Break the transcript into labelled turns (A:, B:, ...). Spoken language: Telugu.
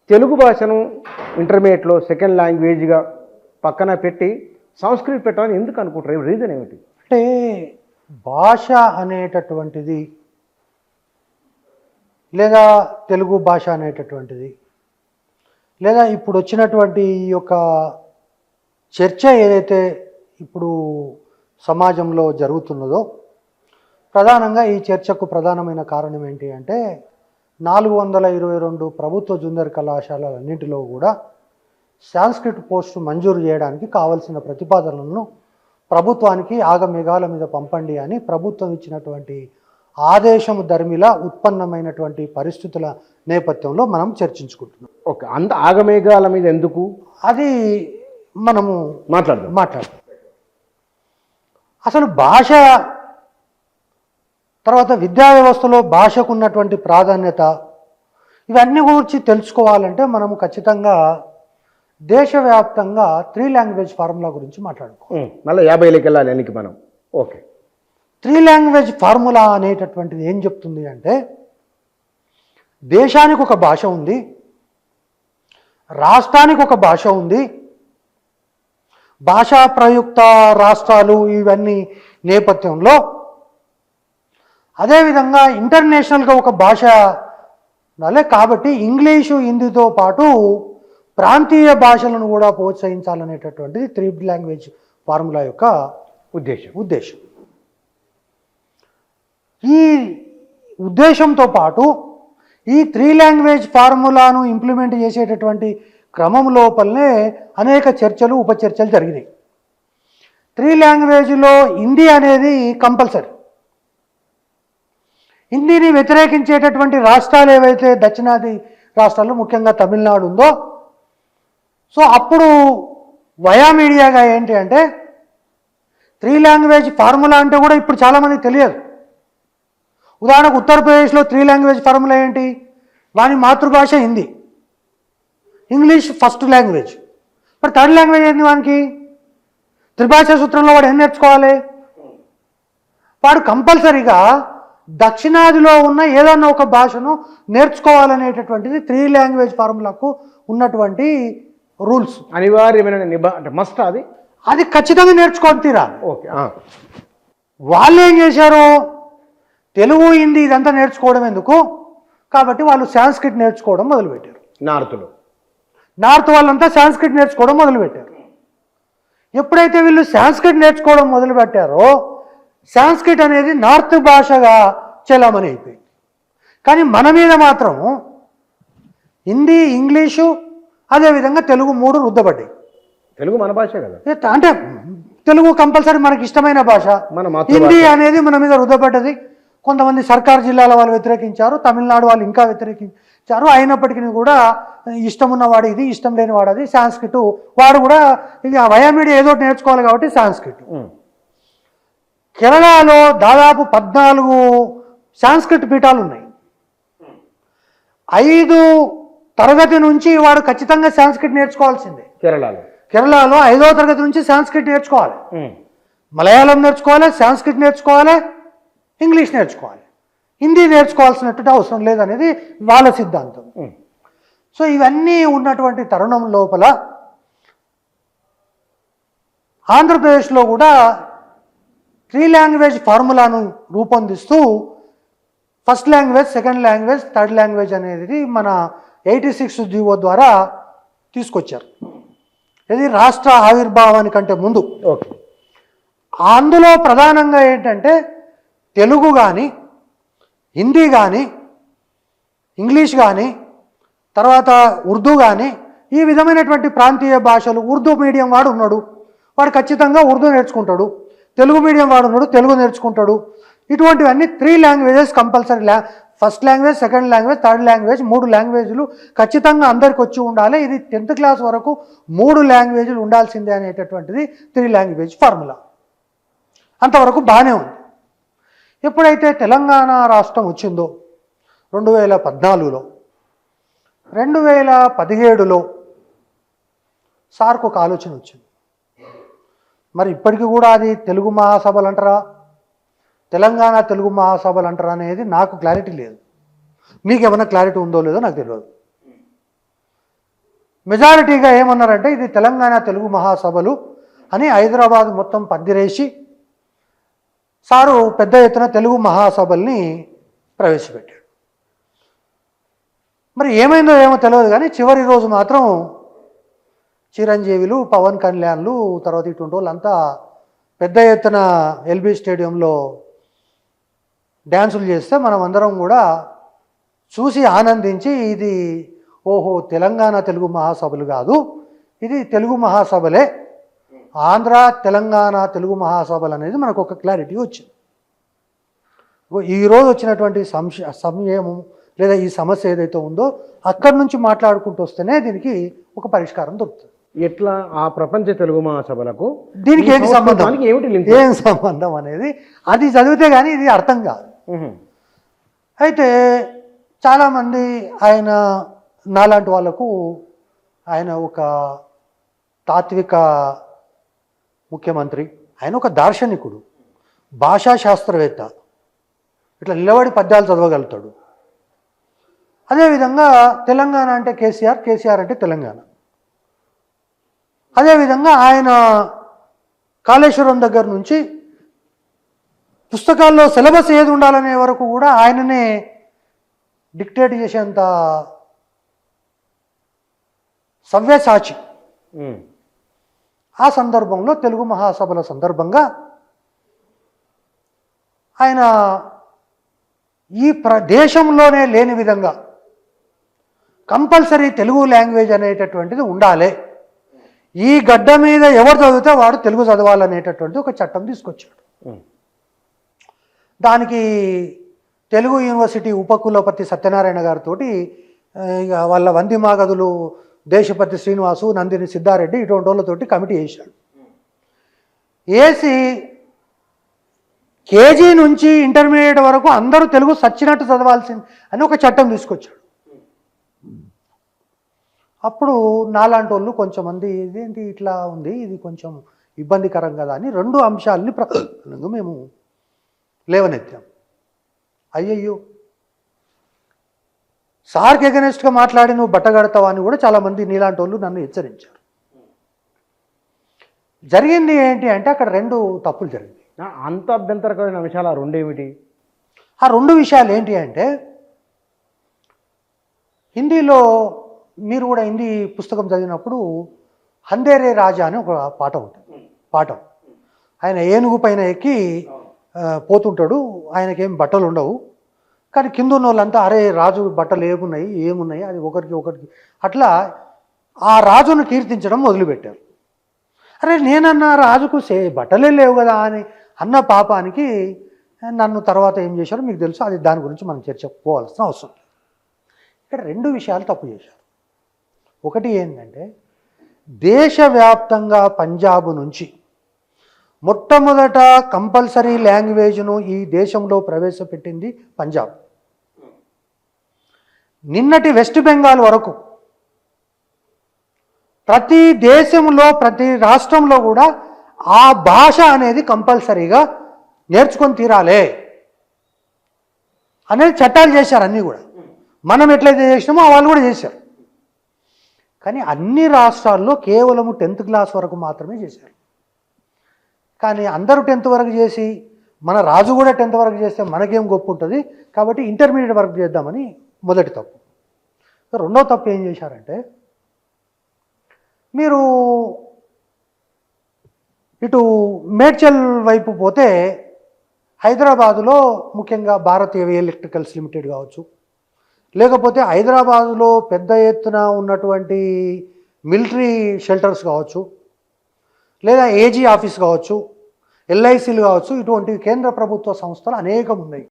A: తెలుగు భాషను ఇంటర్మీడియట్లో సెకండ్ లాంగ్వేజ్గా పక్కన పెట్టి సంస్కృతి పెట్టాలని ఎందుకు అనుకుంటారు? రీజన్ ఏమిటి?
B: అంటే భాష అనేటటువంటిది లేదా తెలుగు భాష అనేటటువంటిది లేదా ఇప్పుడు వచ్చినటువంటి ఈ యొక్క చర్చ ఏదైతే ఇప్పుడు సమాజంలో జరుగుతున్నదో ప్రధానంగా ఈ చర్చకు ప్రధానమైన కారణం ఏంటి అంటే 422 ప్రభుత్వ జూనియర్ కళాశాలలన్నింటిలో కూడా సాంస్క్రిట్ పోస్టు మంజూరు చేయడానికి కావలసిన ప్రతిపాదనలను ప్రభుత్వానికి ఆగమేఘాల మీద పంపండి అని ప్రభుత్వం ఇచ్చినటువంటి ఆదేశము ధర్మిలా ఉత్పన్నమైనటువంటి పరిస్థితుల నేపథ్యంలో మనం చర్చించుకుంటున్నాం.
A: ఓకే, అంత ఆగమేఘాల మీద ఎందుకు
B: అది మనము
A: మాట్లాడదాం.
B: అసలు భాష తర్వాత విద్యా వ్యవస్థలో భాషకు ఉన్నటువంటి ప్రాధాన్యత ఇవన్నీ గురించి తెలుసుకోవాలంటే మనము ఖచ్చితంగా దేశవ్యాప్తంగా 3 లాంగ్వేజ్ ఫార్ములా గురించి మాట్లాడుకోవాలి.
A: మళ్ళీ 50 వెళ్ళాలి వెనక్కి మనం. ఓకే,
B: 3 లాంగ్వేజ్ ఫార్ములా అనేటటువంటిది ఏం చెప్తుంది అంటే దేశానికి ఒక భాష ఉంది, రాష్ట్రానికి ఒక భాష ఉంది, భాషా ప్రయుక్త రాష్ట్రాలు ఇవన్నీ నేపథ్యంలో అదేవిధంగా ఇంటర్నేషనల్గా ఒక భాష ఉండాలి. కాబట్టి ఇంగ్లీషు హిందీతో పాటు ప్రాంతీయ భాషలను కూడా ప్రోత్సహించాలనేటటువంటిది 3 లాంగ్వేజ్ ఫార్ములా యొక్క ఉద్దేశం. ఈ ఉద్దేశంతో పాటు ఈ 3 లాంగ్వేజ్ ఫార్ములాను ఇంప్లిమెంట్ చేసేటటువంటి క్రమం లోపలనే అనేక చర్చలు ఉపచర్చలు జరిగినాయి. 3 లాంగ్వేజ్లో హిందీ అనేది కంపల్సరీ. హిందీని వ్యతిరేకించేటటువంటి రాష్ట్రాలు ఏవైతే దక్షిణాది రాష్ట్రాలు ముఖ్యంగా తమిళనాడు ఉందో సో అప్పుడు వయా మీడియాగా ఏంటి అంటే 3 లాంగ్వేజ్ ఫార్ములా అంటే కూడా ఇప్పుడు చాలామందికి తెలియదు. ఉదాహరణకు ఉత్తరప్రదేశ్లో 3 లాంగ్వేజ్ ఫార్ములా ఏంటి? వాని మాతృభాష హిందీ, ఇంగ్లీష్ ఫస్ట్ లాంగ్వేజ్. మరి 3rd లాంగ్వేజ్ ఏంటి వానికి? త్రిభాషా సూత్రంలో వాడు ఏం నేర్చుకోవాలి? వాడు కంపల్సరీగా దక్షిణాదిలో ఉన్న ఏదన్నా ఒక భాషను నేర్చుకోవాలనేటటువంటిది 3 లాంగ్వేజ్ ఫార్ములాకు ఉన్నటువంటి రూల్స్.
A: అనివార్యమైన మస్ట్
B: అది ఖచ్చితంగా నేర్చుకొని తీరాలి.
A: ఓకే,
B: వాళ్ళు ఏం చేశారు? తెలుగు హిందీ ఇదంతా నేర్చుకోవడం ఎందుకు కాబట్టి వాళ్ళు సాంస్క్రిట్ నేర్చుకోవడం మొదలుపెట్టారు. నార్త్ వాళ్ళంతా సాంస్క్రిట్ నేర్చుకోవడం మొదలుపెట్టారు. ఎప్పుడైతే వీళ్ళు సాంస్క్రిట్ నేర్చుకోవడం మొదలుపెట్టారో సాంస్క్రిట్ అనేది నార్త్ భాషగా చెలామణి అయిపోయింది. కానీ మన మీద మాత్రం హిందీ, ఇంగ్లీషు అదేవిధంగా తెలుగు 3 రుద్దబడ్డాయి.
A: తెలుగు మన భాష కదా,
B: అంటే తెలుగు కంపల్సరీ మనకి ఇష్టమైన భాష. హిందీ అనేది మన మీద రుద్దబడ్డది. కొంతమంది సర్కారు జిల్లాల వాళ్ళు వ్యతిరేకించారు, తమిళనాడు వాళ్ళు ఇంకా వ్యతిరేకించారు. అయినప్పటికీ కూడా ఇష్టం ఉన్నవాడు ఇది, ఇష్టం లేనివాడు అది. సాంస్క్రిట్ వాడు కూడా ఇక వయా మీడియా ఏదో నేర్చుకోవాలి కాబట్టి సాంస్క్రిట్. కేరళలో దాదాపు 14 సాంస్క్రిట్ పీఠాలు ఉన్నాయి. 5 తరగతి నుంచి వాడు ఖచ్చితంగా సాంస్క్రిట్ నేర్చుకోవాల్సిందే. కేరళలో 5వ తరగతి నుంచి సాంస్క్రిట్ నేర్చుకోవాలి. మలయాళం నేర్చుకోవాలి, సాంస్క్రిట్ నేర్చుకోవాలి, ఇంగ్లీష్ నేర్చుకోవాలి. హిందీ నేర్చుకోవాల్సినటువంటి అవసరం లేదనేది వాళ్ళ సిద్ధాంతం. సో ఇవన్నీ ఉన్నటువంటి తరుణం లోపల ఆంధ్రప్రదేశ్లో కూడా 3 లాంగ్వేజ్ ఫార్ములాను రూపొందిస్తూ first language, second language, 3rd language అనేది మన 86 జీవో ద్వారా తీసుకొచ్చారు. ఇది రాష్ట్ర ఆవిర్భావానికంటే ముందు.
A: ఓకే,
B: అందులో ప్రధానంగా ఏంటంటే తెలుగు కానీ, హిందీ కానీ, ఇంగ్లీష్ కానీ, తర్వాత ఉర్దూ కానీ ఈ విధమైనటువంటి ప్రాంతీయ భాషలు. ఉర్దూ మీడియం వాడు ఉన్నాడు, వాడు ఖచ్చితంగా ఉర్దూ నేర్చుకుంటాడు. తెలుగు మీడియం వాడు ఉన్నాడు, తెలుగు నేర్చుకుంటాడు. ఇటువంటివన్నీ 3 languages compulsory. First language, second language, 3rd language, 3 లాంగ్వేజ్లు ఖచ్చితంగా అందరికి వచ్చి ఉండాలి. ఇది 10th క్లాస్ వరకు 3 లాంగ్వేజ్లు ఉండాల్సిందే అనేటటువంటిది 3 లాంగ్వేజ్ ఫార్ములా. అంతవరకు బాగానే ఉంది. ఎప్పుడైతే తెలంగాణ రాష్ట్రం వచ్చిందో 2014లో, 2017లో సార్కు ఒక ఆలోచన వచ్చింది. మరి ఇప్పటికీ కూడా అది తెలుగు మహాసభలు అంటారా, తెలంగాణ తెలుగు మహాసభలు అంటారా అనేది నాకు క్లారిటీ లేదు. మీకు ఏమైనా క్లారిటీ ఉందో లేదో నాకు తెలియదు. మెజారిటీగా ఏమన్నారంటే ఇది తెలంగాణ తెలుగు మహాసభలు అని హైదరాబాద్ మొత్తం పందిరేసి సారు పెద్ద ఎత్తున తెలుగు మహాసభల్ని ప్రవేశపెట్టాడు. మరి ఏమైందో ఏమో తెలియదు కానీ చివరి రోజు మాత్రం చిరంజీవులు, పవన్ కళ్యాణ్లు, తర్వాత ఇటువంటి వాళ్ళంతా పెద్ద ఎత్తున ఎల్బీ స్టేడియంలో డ్యాన్సులు చేస్తే మనం అందరం కూడా చూసి ఆనందించి ఇది ఓహో తెలంగాణ తెలుగు మహాసభలు కాదు, ఇది తెలుగు మహాసభలే, ఆంధ్ర తెలంగాణ తెలుగు మహాసభలు అనేది మనకు ఒక క్లారిటీ వచ్చింది. ఈరోజు వచ్చినటువంటి సమయము లేదా ఈ సమస్య ఏదైతే ఉందో అక్కడి నుంచి మాట్లాడుకుంటూ వస్తేనే దీనికి ఒక పరిష్కారం దొరుకుతుంది.
A: ఎట్లా ఆ ప్రపంచ తెలుగు మహాసభలకు
B: దీనికి ఏంటి సంబంధం,
A: ఏమిటి లింక్?
B: ఏం సంబంధం అనేది అది చదివితే కానీ ఇది అర్థం కాదు. అయితే చాలామంది ఆయన నాలాంటి వాళ్ళకు ఆయన ఒక తాత్విక ముఖ్యమంత్రి, ఆయన ఒక దార్శనికుడు, భాషా శాస్త్రవేత్త, ఇట్లా నిలబడి పద్యాలు చదవగలుగుతాడు. అదేవిధంగా తెలంగాణ అంటే కేసీఆర్, కేసీఆర్ అంటే తెలంగాణ. అదేవిధంగా ఆయన కాళేశ్వరం దగ్గర నుంచి పుస్తకాల్లో సిలబస్ ఏది ఉండాలనే వరకు కూడా ఆయననే డిక్టేట్ చేసేంత సవ్యసాచి. ఆ సందర్భంలో తెలుగు మహాసభల సందర్భంగా ఆయన ఈ దేశంలోనే లేని విధంగా కంపల్సరీ తెలుగు లాంగ్వేజ్ అనేటటువంటిది ఉండాలి, ఈ గడ్డ మీద ఎవరు చదివితే వాడు తెలుగు చదవాలనేటటువంటి ఒక చట్టం తీసుకొచ్చాడు. దానికి తెలుగు యూనివర్సిటీ ఉపకులపతి సత్యనారాయణ గారితో ఇక వాళ్ళ వందిమాగదులు దేశపతి శ్రీనివాసు, నందిని సిద్ధారెడ్డి ఇటువంటి వాళ్ళతోటి కమిటీ వేశాడు. వేసి కేజీ నుంచి ఇంటర్మీడియట్ వరకు అందరూ తెలుగు సచ్చినట్టు చదవాల్సింది అని ఒక చట్టం తీసుకొచ్చాడు. అప్పుడు నాలాంటి వాళ్ళు కొంచెమంది ఇదేంటి ఇట్లా ఉంది, ఇది కొంచెం ఇబ్బందికరం కదా అని 2 అంశాలని ప్రధానంగా మేము లేవనెత్తాం. అయ్యయ్యో సార్కి ఎగనెస్ట్గా మాట్లాడి నువ్వు బట్టగడతావా అని కూడా చాలామంది నీలాంటి వాళ్ళు నన్ను హెచ్చరించారు. జరిగింది ఏంటి అంటే అక్కడ 2 తప్పులు జరిగింది.
A: అంత అభ్యంతరకరమైన విషయాలు ఆ 2 ఏమిటి?
B: ఆ 2 విషయాలు ఏంటి అంటే, హిందీలో మీరు కూడా హిందీ పుస్తకం చదివినప్పుడు హందేరే రాజా అని ఒక పాఠం ఉంటుంది. పాఠం ఆయన ఏనుగు పైన ఎక్కి పోతుంటాడు, ఆయనకేం బట్టలు ఉండవు, కానీ కింద ఉన్న వాళ్ళంతా అరే రాజు బట్టలు ఏమున్నాయి అది ఒకరికి అట్లా ఆ రాజును కీర్తించడం మొదలుపెట్టారు. అరే నేనన్నా రాజుకు బట్టలే లేవు కదా అని అన్న పాపానికి నన్ను తర్వాత ఏం చేశారో మీకు తెలుసు, అది దాని గురించి మనం చర్చపోవాల్సిన అవసరం లేదు. ఇక్కడ 2 విషయాలు తప్పు చేశారు. ఒకటి ఏంటంటే దేశవ్యాప్తంగా పంజాబ్ నుంచి మొట్టమొదట కంపల్సరీ లాంగ్వేజ్ను ఈ దేశంలో ప్రవేశపెట్టింది పంజాబ్. నిన్నటి వెస్ట్ బెంగాల్ వరకు ప్రతి దేశంలో ప్రతి రాష్ట్రంలో కూడా ఆ భాష అనేది కంపల్సరీగా నేర్చుకొని తీరాలి అనేది చట్టాలు చేశారు. అన్నీ కూడా మనం ఎట్లయితే చేసినామో వాళ్ళు కూడా చేశారు. కానీ అన్ని రాష్ట్రాల్లో కేవలం 10th క్లాస్ వరకు మాత్రమే చేశారు. కానీ అందరూ 10th వరకు చేసి మన రాజు కూడా 10th వరకు చేస్తే మనకేం గొప్ప ఉంటుంది, కాబట్టి ఇంటర్మీడియట్ వరకు చేద్దామని మొదటి తప్పు. రెండో తప్పు ఏం చేశారంటే, మీరు ఇటు మేడ్చల్ వైపు పోతే హైదరాబాదులో ముఖ్యంగా భారతీయ ఎలక్ట్రికల్స్ లిమిటెడ్ కావచ్చు, లేకపోతే హైదరాబాదులో పెద్ద ఎత్తున ఉన్నటువంటి మిలిటరీ షెల్టర్స్ కావచ్చు, లేదా ఏజీ ఆఫీస్ కావచ్చు, ఎల్ఐసీలు కావచ్చు, ఇటువంటి కేంద్ర ప్రభుత్వ సంస్థలు అనేకం ఉన్నాయి.